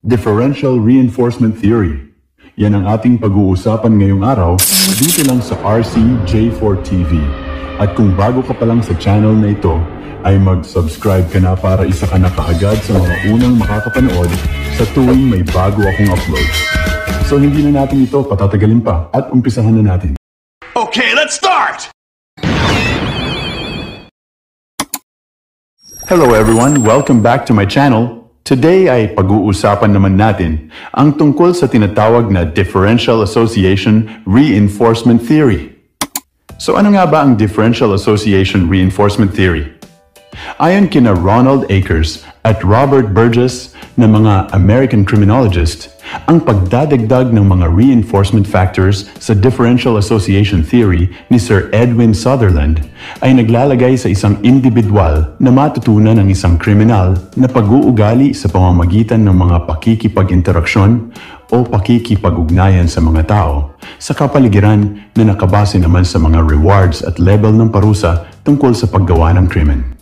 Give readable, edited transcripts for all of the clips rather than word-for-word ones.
Differential Reinforcement Theory. Yan ang ating pag-uusapan ngayong araw dito lang sa RCJ4 TV. At kung bago ka pa lang sa channel na ito, ay mag-subscribe ka na para isa ka na kaagad sa mga unang makakapanood sa tuwing may bago akong upload. So hindi na natin ito patatagalin pa at umpisahan na natin. Okay, let's start! Hello everyone, welcome back to my channel. Today ay pag-uusapan naman natin ang tungkol sa tinatawag na Differential Association Reinforcement Theory. So ano nga ba ang Differential Association Reinforcement Theory? Ayon kina Ronald Akers at Robert Burgess na mga American criminologist, ang pagdadagdag ng mga reinforcement factors sa differential association theory ni Sir Edwin Sutherland ay naglalagay sa isang individual na matutunan ng isang kriminal na pag-uugali sa pamamagitan ng mga pakikipag-interaksyon o pakikipag-ugnayan sa mga tao sa kapaligiran na nakabase naman sa mga rewards at level ng parusa tungkol sa paggawa ng krimen.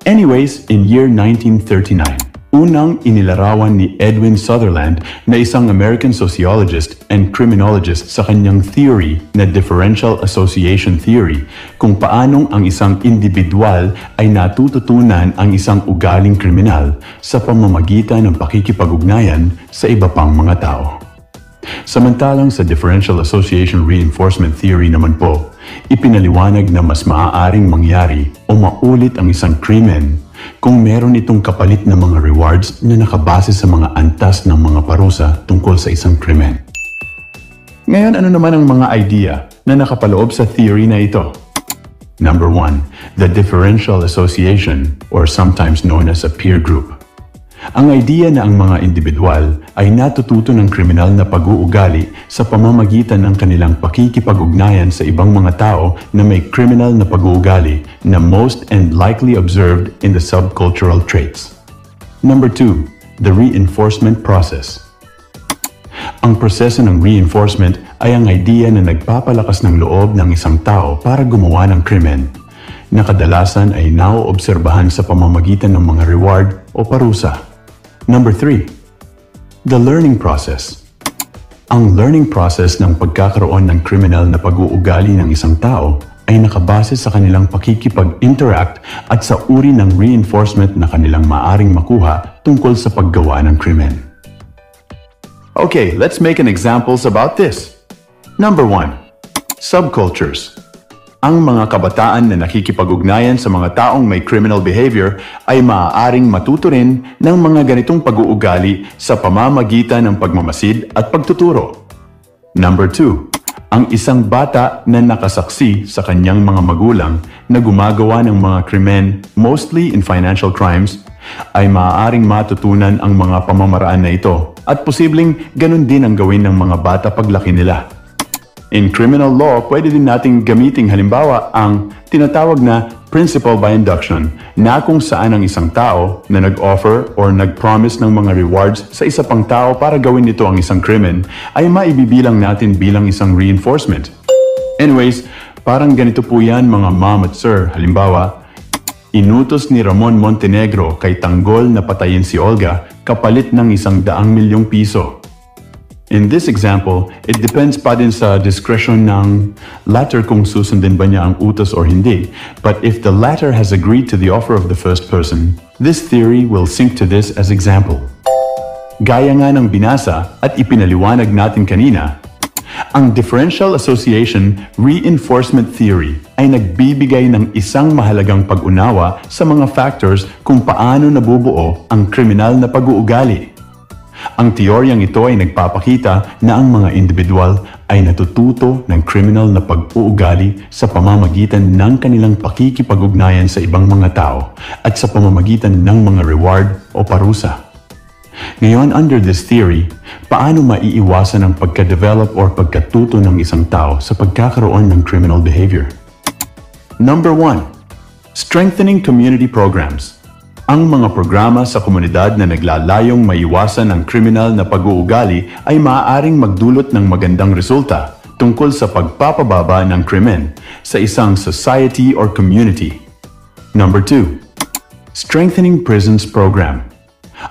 Anyways, in year 1939, unang inilarawan ni Edwin Sutherland na isang American sociologist and criminologist sa kanyang theory na differential association theory kung paanong ang isang individual ay natututunan ang isang ugaling kriminal sa pamamagitan ng pakikipag-ugnayan sa iba pang mga tao. Samantalang sa differential association reinforcement theory naman po, ipinaliwanag na mas maaaring mangyari o maulit ang isang krimen kung meron itong kapalit na mga rewards na nakabase sa mga antas ng mga parusa tungkol sa isang krimen. Ngayon, ano naman ang mga idea na nakapaloob sa theory na ito? Number 1, the differential association or sometimes known as a peer group. Ang idea na ang mga individual ay natututo ng kriminal na pag-uugali sa pamamagitan ng kanilang pakikipag-ugnayan sa ibang mga tao na may criminal na pag-uugali na most and likely observed in the subcultural traits. Number 2, the reinforcement process. Ang proseso ng reinforcement ay ang idea na nagpapalakas ng loob ng isang tao para gumawa ng krimen, na kadalasan ay naoobserbahan sa pamamagitan ng mga reward o parusa. Number 3, the learning process. Ang learning process ng pagkakaroon ng kriminal na pag-uugali ng isang tao ay nakabase sa kanilang pakikipag-interact at sa uri ng reinforcement na kanilang maaring makuha tungkol sa paggawa ng krimen. Okay, let's make an examples about this. Number 1, subcultures. Ang mga kabataan na nakikipag-ugnayan sa mga taong may criminal behavior ay maaaring matuto rin ng mga ganitong pag-uugali sa pamamagitan ng pagmamasid at pagtuturo. Number 2, ang isang bata na nakasaksi sa kanyang mga magulang na gumagawa ng mga krimen, mostly in financial crimes, ay maaaring matutunan ang mga pamamaraan na ito at posibleng ganun din ang gawin ng mga bata paglaki nila. In criminal law, pwede din nating gamiting halimbawa ang tinatawag na principle by induction na kung saan ang isang tao na nag-offer or nag-promise ng mga rewards sa isa pang tao para gawin nito ang isang krimen ay maibibilang natin bilang isang reinforcement. Anyways, parang ganito po yan mga mom at sir. Halimbawa, inutos ni Ramon Montenegro kay Tanggol na patayin si Olga kapalit ng 100,000,000 piso. In this example, it depends pa din sa discretion ng latter kung susundin ba niya ang utos or hindi. But if the latter has agreed to the offer of the first person, this theory will sync to this as example. Gaya nga ng binasa at ipinaliwanag natin kanina, ang differential association reinforcement theory ay nagbibigay ng isang mahalagang pag-unawa sa mga factors kung paano nabubuo ang kriminal na pag-uugali. Ang teoryang ito ay nagpapakita na ang mga individual ay natututo ng criminal na pag-uugali sa pamamagitan ng kanilang pakikipag-ugnayan sa ibang mga tao at sa pamamagitan ng mga reward o parusa. Ngayon, under this theory, paano maiiwasan ang pagka-develop or pagkatuto ng isang tao sa pagkakaroon ng criminal behavior? Number 1, strengthening community programs. Ang mga programa sa komunidad na naglalayong maiwasan ang kriminal na pag-uugali ay maaaring magdulot ng magandang resulta tungkol sa pagpapababa ng krimen sa isang society or community. Number 2, strengthening prisons program.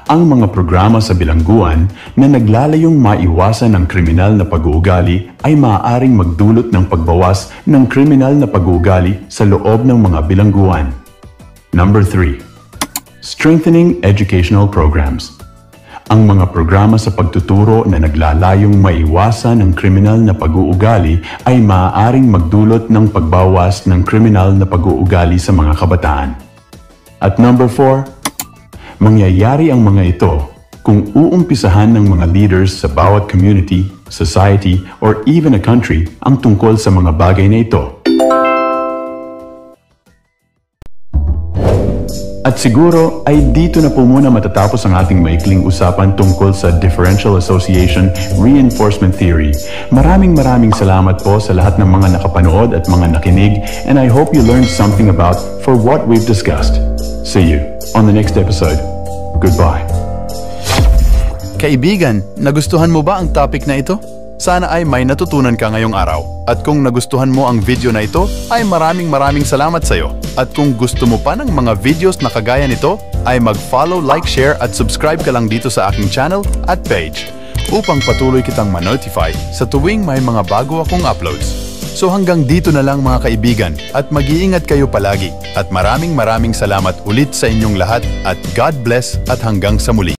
Ang mga programa sa bilangguan na naglalayong maiwasan ang kriminal na pag-uugali ay maaaring magdulot ng pagbawas ng kriminal na pag-uugali sa loob ng mga bilangguan. Number 3. Strengthening educational programs. Ang mga programa sa pagtuturo na naglalayong maiwasan ang kriminal na pag-uugali ay maaaring magdulot ng pagbawas ng kriminal na pag-uugali sa mga kabataan. At number 4, mangyayari ang mga ito kung uumpisahan ng mga leaders sa bawat community, society, or even a country ang tungkol sa mga bagay na ito. At siguro ay dito na po muna matatapos ang ating maikling usapan tungkol sa Differential Association Reinforcement Theory. Maraming salamat po sa lahat ng mga nakapanood at mga nakinig, and I hope you learned something about for what we've discussed. See you on the next episode. Goodbye. Kaibigan, nagustuhan mo ba ang topic na ito? Sana ay may natutunan ka ngayong araw. At kung nagustuhan mo ang video na ito, ay maraming salamat sa iyo. At kung gusto mo pa ng mga videos na kagaya nito, ay mag-follow, like, share at subscribe ka lang dito sa aking channel at page upang patuloy kitang ma-notify sa tuwing may mga bago akong uploads. So hanggang dito na lang mga kaibigan at mag-iingat kayo palagi. At maraming salamat ulit sa inyong lahat at God bless at hanggang sa muli.